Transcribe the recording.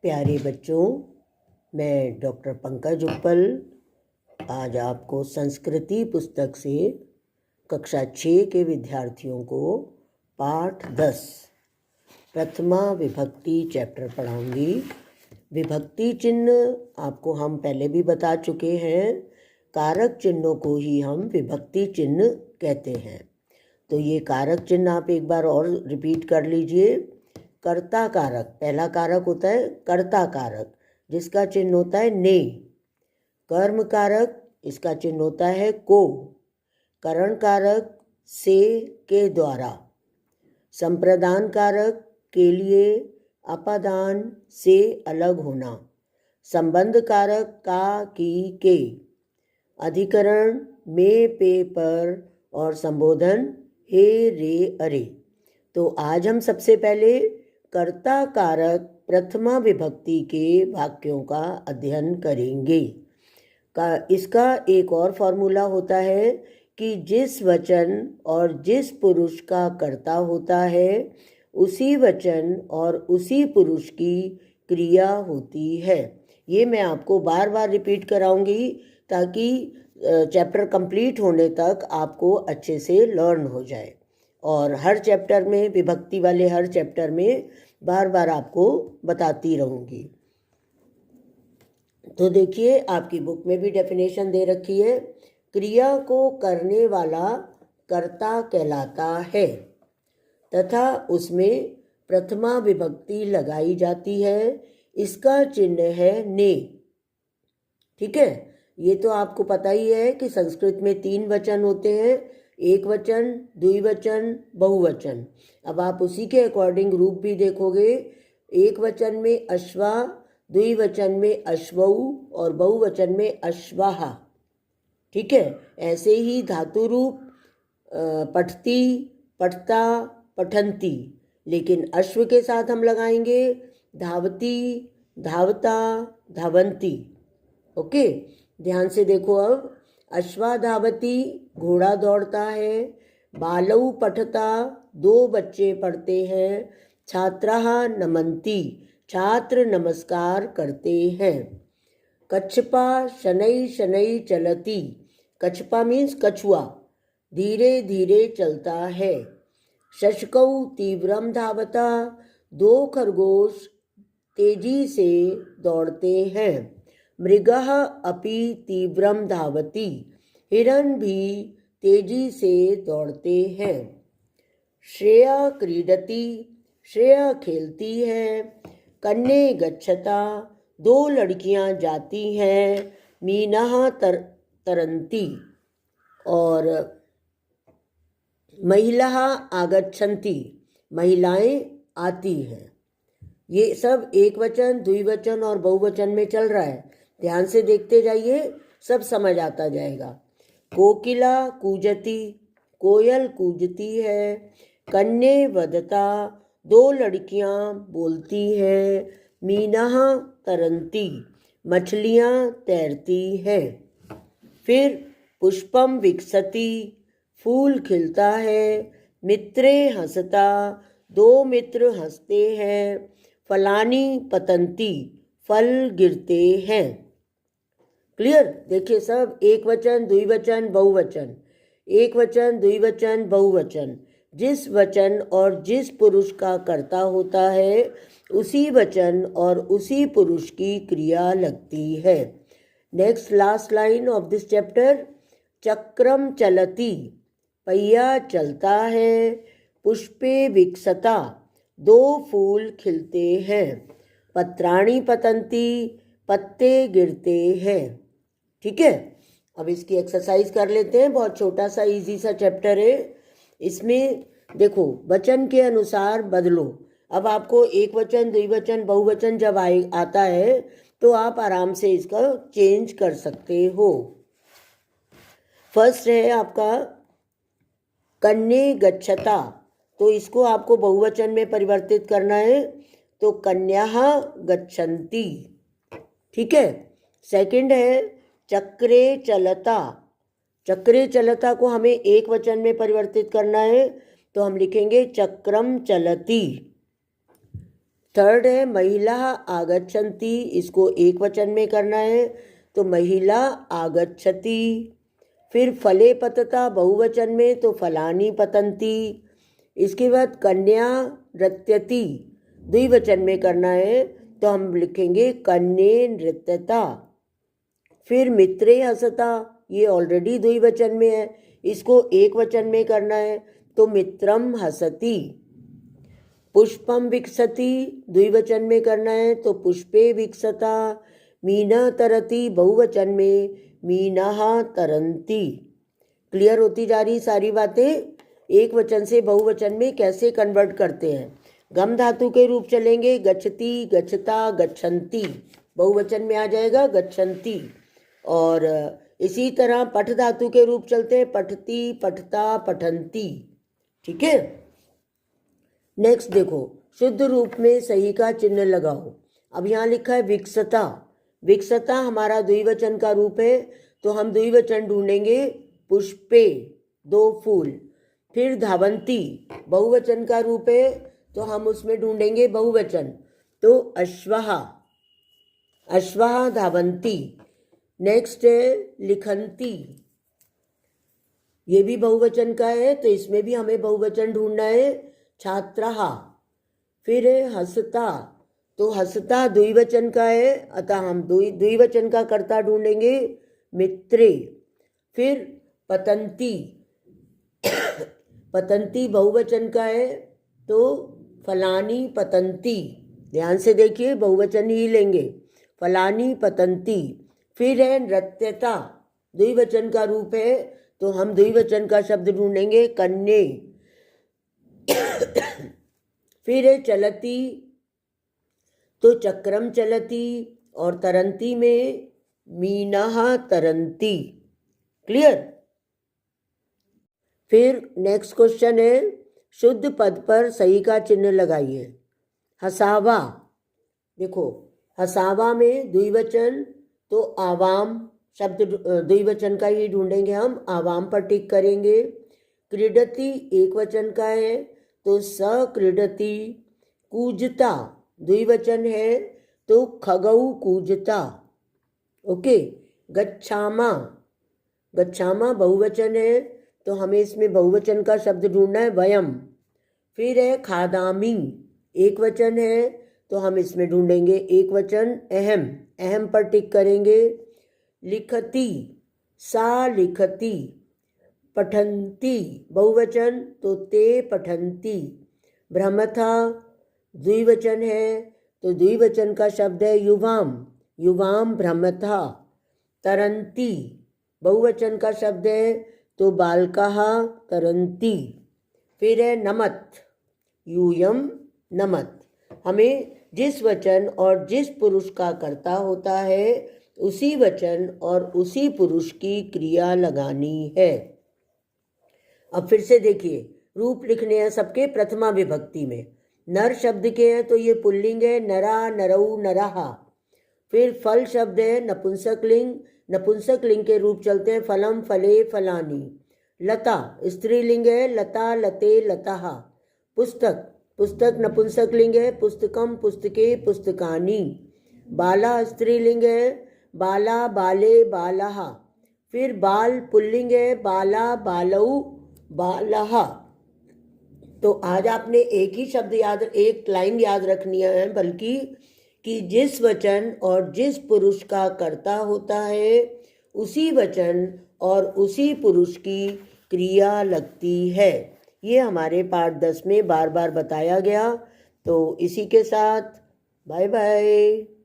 प्यारे बच्चों, मैं डॉक्टर पंकज उपल आज आपको संस्कृति पुस्तक से कक्षा 6 के विद्यार्थियों को पाठ 10 प्रथमा विभक्ति चैप्टर पढ़ाऊंगी। विभक्ति चिन्ह आपको हम पहले भी बता चुके हैं। कारक चिन्हों को ही हम विभक्ति चिन्ह कहते हैं। तो ये कारक चिन्ह आप एक बार और रिपीट कर लीजिए। कर्ता कारक, पहला कारक होता है कर्ता कारक, जिसका चिन्ह होता है ने। कर्म कारक, इसका चिन्ह होता है को। करण कारक, से, के द्वारा। संप्रदान कारक, के लिए, अपादान, से अलग होना। संबंध कारक, का, की, के। अधिकरण, में, पे, पर और संबोधन हे, रे, अरे। तो आज हम सबसे पहले कर्ता कारक प्रथमा विभक्ति के वाक्यों का अध्ययन करेंगे। इसका एक और फॉर्मूला होता है कि जिस वचन और जिस पुरुष का कर्ता होता है उसी वचन और उसी पुरुष की क्रिया होती है। ये मैं आपको बार बार रिपीट कराऊंगी ताकि चैप्टर कंप्लीट होने तक आपको अच्छे से लर्न हो जाए। और हर चैप्टर में, विभक्ति वाले हर चैप्टर में बार बार आपको बताती रहूँगी। तो देखिए, आपकी बुक में भी डेफिनेशन दे रखी है। क्रिया को करने वाला कर्ता कहलाता है तथा उसमें प्रथमा विभक्ति लगाई जाती है। इसका चिन्ह है ने। ठीक है, ये तो आपको पता ही है कि संस्कृत में 3 वचन होते हैं, एक वचन, द्विवचन, बहुवचन। अब आप उसी के अकॉर्डिंग रूप भी देखोगे। एक वचन में अश्वा, द्विवचन में अश्वऊ और बहुवचन में अश्वाहा। ठीक है, ऐसे ही धातु रूप पठती, पठता, पठंती, लेकिन अश्व के साथ हम लगाएंगे धावती, धावता, धावंती। ओके, ध्यान से देखो। अब अश्वाधावती, घोड़ा दौड़ता है। बालऊ पठता, 2 बच्चे पढ़ते हैं। छात्राः नमन्ति, छात्र नमस्कार करते हैं। कच्छपा शनै शनै चलति, कच्छपा मीन्स कछुआ, धीरे धीरे चलता है। शशकौ तीव्रम धावता, 2 खरगोश तेजी से दौड़ते हैं। मृगः अपि तीव्रम धावति, हिरण भी तेजी से दौड़ते हैं। श्रेया क्रीडति, श्रेया खेलती है। कन्ये गच्छता, 2 लड़कियां जाती हैं। मीनाः तरन्ति और महिलाः आगच्छन्ति, महिलाएं आती हैं। ये सब एक वचन, द्विवचन और बहुवचन में चल रहा है। ध्यान से देखते जाइए, सब समझ आता जाएगा। कोकिला कूजती, कोयल कूजती है। कन्ये वदता, 2 लड़कियां बोलती हैं। मीनाः तरन्ति, मछलियां तैरती हैं। फिर पुष्पम विकसति, फूल खिलता है। मित्रे हंसता, 2 मित्र हंसते हैं। फलानी पतंती, फल गिरते हैं। क्लियर? देखिए, सब एक वचन, द्विवचन, बहुवचन, एक वचन, द्विवचन, बहुवचन। जिस वचन और जिस पुरुष का कर्ता होता है उसी वचन और उसी पुरुष की क्रिया लगती है। Next last line of this chapter. चक्रम चलती, पहिया चलता है। पुष्पे विकसता, 2 फूल खिलते हैं। पत्राणि पतंती, पत्ते गिरते हैं। ठीक है, अब इसकी एक्सरसाइज कर लेते हैं। बहुत छोटा सा इजी सा चैप्टर है। इसमें देखो, वचन के अनुसार बदलो। अब आपको एक वचन, द्विवचन, बहुवचन जब आता है तो आप आराम से इसका चेंज कर सकते हो। फर्स्ट है आपका कन्ये गच्छता, तो इसको आपको बहुवचन में परिवर्तित करना है, तो कन्याः गच्छन्ति। ठीक है। सेकंड है चक्रे चलता, चक्रे चलता को हमें एक वचन में परिवर्तित करना है, तो हम लिखेंगे चक्रम चलति। थर्ड है महिला आगच्छन्ति, इसको एक वचन में करना है तो महिला आगच्छति। फिर फले पतता बहुवचन में तो फलानी पतंती। इसके बाद कन्या नृत्यति द्विवचन में करना है तो हम लिखेंगे कन्ये नृत्यता। फिर मित्रे हसता, ये ऑलरेडी द्विवचन में है, इसको एक वचन में करना है तो मित्रम हसति। पुष्पम विकसति द्विवचन में करना है तो पुष्पे विकसता। मीना तरति बहुवचन में मीनाः तरन्ति। क्लियर होती जा रही सारी बातें। एक वचन से बहुवचन में कैसे कन्वर्ट करते हैं। गम धातु के रूप चलेंगे, गच्छति गच्छता गच्छन्ति, बहुवचन में आ जाएगा गच्छन्ति। और इसी तरह पठ धातु के रूप चलते हैं, पठति पठता पठन्ति। ठीक है। नेक्स्ट देखो, शुद्ध रूप में सही का चिन्ह लगाओ। अब यहाँ लिखा है विकसता, विकसता हमारा द्विवचन का रूप है तो हम द्विवचन ढूंढेंगे पुष्पे, दो फूल। फिर धावंती बहुवचन का रूप है तो हम उसमें ढूंढेंगे बहुवचन तो अश्वः, अश्वः धावंती। नेक्स्ट है लिखंती, ये भी बहुवचन का है तो इसमें भी हमें बहुवचन ढूंढना है, छात्रः। फिर है हसता, तो हसता द्विवचन का है अतः हम द्विवचन का कर्ता ढूंढेंगे मित्रे। फिर पतंती, पतंती बहुवचन का है तो फलानी पतंती। ध्यान से देखिए, बहुवचन ही लेंगे, फलानी पतंती। फिर है नृत्यता, द्विवचन का रूप है तो हम द्विवचन का शब्द ढूंढेंगे कन्ये। फिर है चलती तो चक्रम चलती और तरंती में मीनाः तरंती। क्लियर। फिर नेक्स्ट क्वेश्चन है, शुद्ध पद पर सही का चिन्ह लगाइए। हसावा, देखो हसावा में द्विवचन तो आवाम शब्द द्विवचन का ही ढूंढेंगे हम, आवाम पर टिक करेंगे। क्रीडति एक वचन का है तो सक्रीडति। कूजता द्विवचन है तो खगौ कूजता। ओके। गच्छामा, गच्छामा बहुवचन है तो हमें इसमें बहुवचन का शब्द ढूंढना है वयम। फिर है खादामी, एक वचन है तो हम इसमें ढूंढेंगे एक वचन अहम, अहम पर टिक करेंगे। लिखती, सा लिखती। पठन्ति बहुवचन तो ते पठन्ति। भ्रमथा द्विवचन है तो द्विवचन का शब्द है युवाम, युवाम भ्रमथा। तरन्ति बहुवचन का शब्द है तो बालकाः तरन्ति। फिर है नमत, यूयम नमत। हमें जिस वचन और जिस पुरुष का कर्ता होता है उसी वचन और उसी पुरुष की क्रिया लगानी है। अब फिर से देखिए, रूप लिखने हैं सबके प्रथमा विभक्ति में। नर शब्द के हैं तो ये पुल्लिंग है, नरा नरऊ नरहा। फिर फल शब्द है नपुंसक लिंग, नपुंसक लिंग के रूप चलते हैं फलम फले फलानी। लता स्त्रीलिंग है, लता लते लताहा। पुस्तक, पुस्तक नपुंसक लिंग है, पुस्तकम पुस्तके पुस्तकानी। बाला स्त्रीलिंग है, बाला बाले बालाहा। फिर बाल पुल्लिंग है, बाला बालऊ बालाहा। तो आज आपने एक ही शब्द याद, एक लाइन याद रखनी है, बल्कि कि जिस वचन और जिस पुरुष का कर्ता होता है उसी वचन और उसी पुरुष की क्रिया लगती है। ये हमारे पाठ 10 में बार बार बताया गया। तो इसी के साथ बाय बाय।